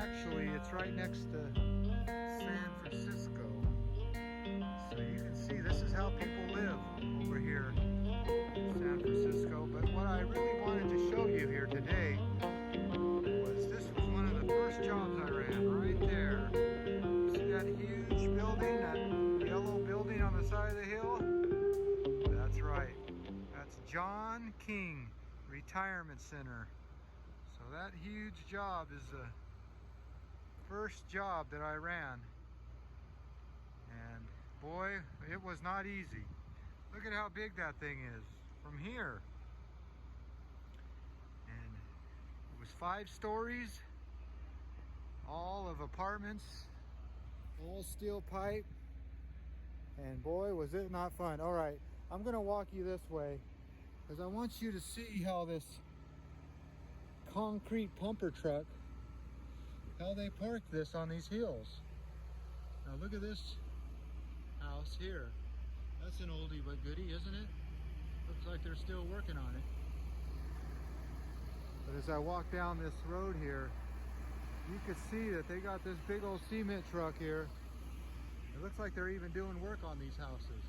Actually, it's right next to San Francisco. So you can see this is how people live over here in San Francisco. But what I really wanted to show you here today was this was one of the first jobs I ran right there. See that huge building, that yellow building on the side of the hill? That's right. That's John King Retirement Center. So that huge job is the first job that I ran. And boy, it was not easy. Look at how big that thing is from here. And it was 5 stories, all of apartments, all steel pipe. And boy, was it not fun. All right, I'm gonna walk you this way because I want you to see how this concrete pumper truck, how they park this on these hills. Now look at this house here. That's an oldie but goodie, isn't it? Looks like they're still working on it. But as I walk down this road here, you can see that they got this big old cement truck here. It looks like they're even doing work on these houses.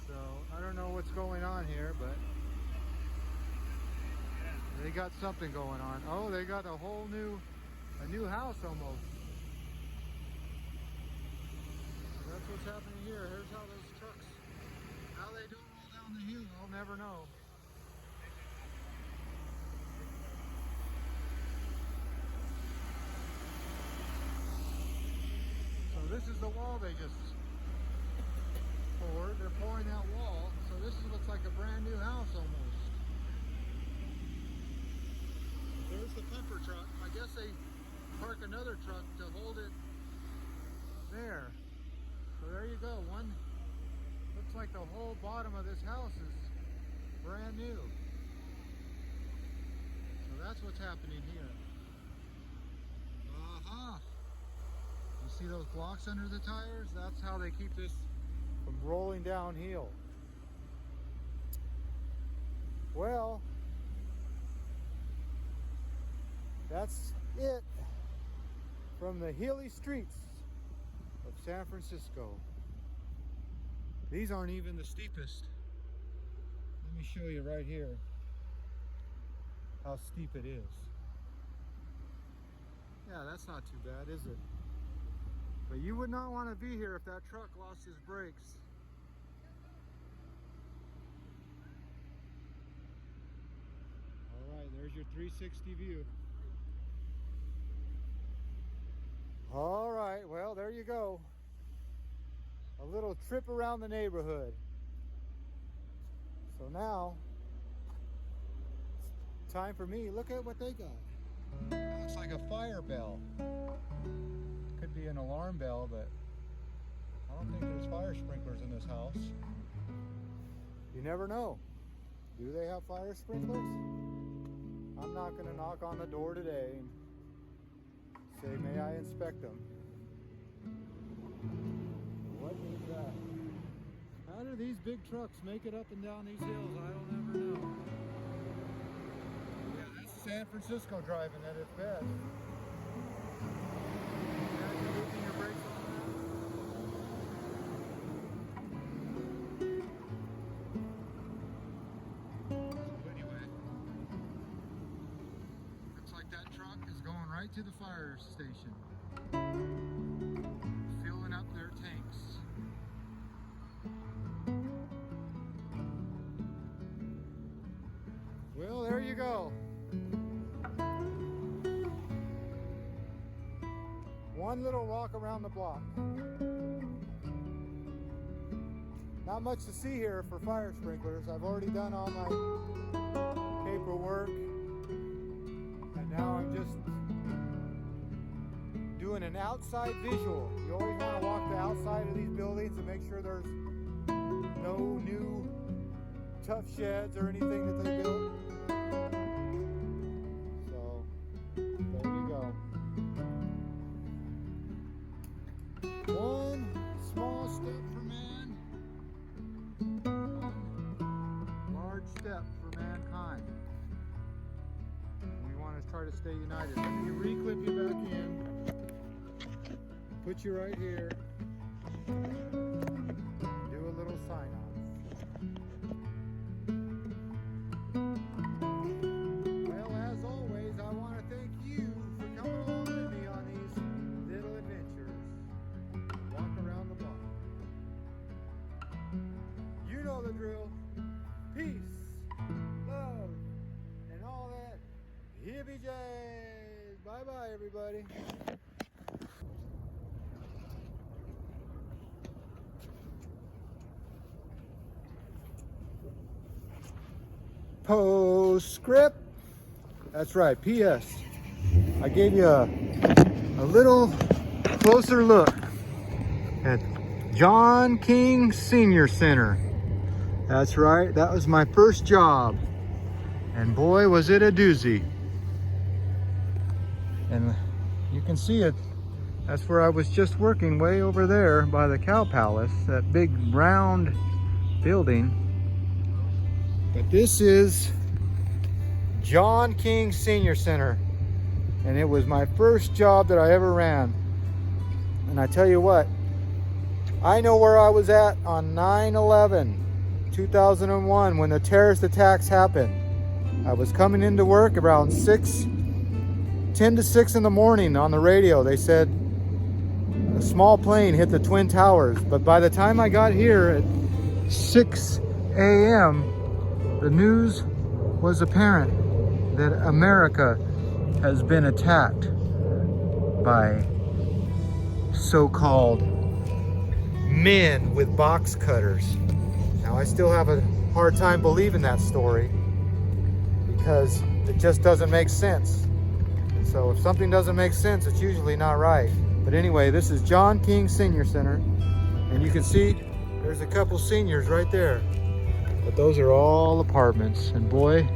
So I don't know what's going on here, but they got something going on. Oh, they got a new house almost. So that's what's happening here. Here's how those trucks, how they don't roll down the hill, I'll never know. So this is the wall they just poured. They're pouring that wall. So this looks like a brand new house almost. There's the pumper truck. I guess they park another truck to hold it there. So there you go. One looks like the whole bottom of this house is brand new. So that's what's happening here. You see those blocks under the tires? That's how they keep this from rolling downhill. Well, that's it from the hilly streets of San Francisco. These aren't even the steepest. Let me show you right here how steep it is. Yeah, that's not too bad, is it? But you would not want to be here if that truck lost his brakes. All right, there's your 360 view. All right, well, there you go. A little trip around the neighborhood. So now, it's time for me. Look at what they got. It looks like a fire bell. Could be an alarm bell, but I don't think there's fire sprinklers in this house. You never know. Do they have fire sprinklers? I'm not going to knock on the door today and say, may I inspect them? What is that? How do these big trucks make it up and down these hills? I don't ever know. Yeah, that's San Francisco driving at its best. Imagine losing your brakes on that. So anyway, looks like that truck is going right to the fire station, filling up their tanks. Well, there you go. One little walk around the block. Not much to see here for fire sprinklers. I've already done all my paperwork, and now I'm just doing an outside visual. You always want to walk the outside of these buildings and make sure there's no new tough sheds or anything that they built. So there you go. One small step for man, one large step for mankind. We want to try to stay united. Let me re-clip you back in. Put you right here. Do a little sign off. Well, as always, I want to thank you for coming along with me on these little adventures. Walk around the block. You know the drill. Peace, love, and all that hippie jazz. Bye-bye, everybody. Postscript. That's right, P.S. I gave you a little closer look at John King Senior Center. That's right, that was my first job. And boy, was it a doozy. And you can see it. That's where I was just working, way over there by the Cow Palace, that big round building. But this is John King Senior Center, and it was my first job that I ever ran. And I tell you what, I know where I was at on 9/11/2001 when the terrorist attacks happened. I was coming into work around 10 to 6 in the morning. On the radio they said a small plane hit the Twin Towers, but by the time I got here at 6 a.m. the news was apparent that America has been attacked by so-called men with box cutters. Now, I still have a hard time believing that story because it just doesn't make sense. And so if something doesn't make sense, it's usually not right. But anyway, this is John King Senior Center, and you can see there's a couple seniors right there. But those are all apartments, and boy,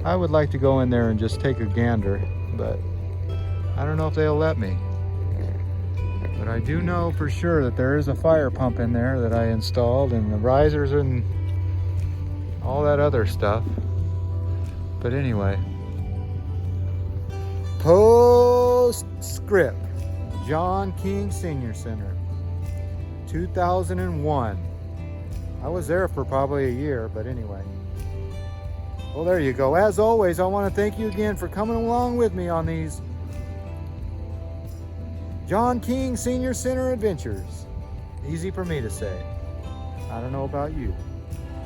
I would like to go in there and just take a gander, but I don't know if they'll let me. But I do know for sure that there is a fire pump in there that I installed, and the risers and all that other stuff. But anyway, postscript, John King Senior Center, 2001. I was there for probably a year, but anyway. Well, there you go. As always, I want to thank you again for coming along with me on these John King Senior Center adventures. Easy for me to say. I don't know about you.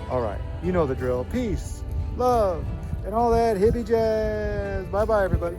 All right, you know the drill. Peace, love, and all that hippie jazz. Bye-bye, everybody.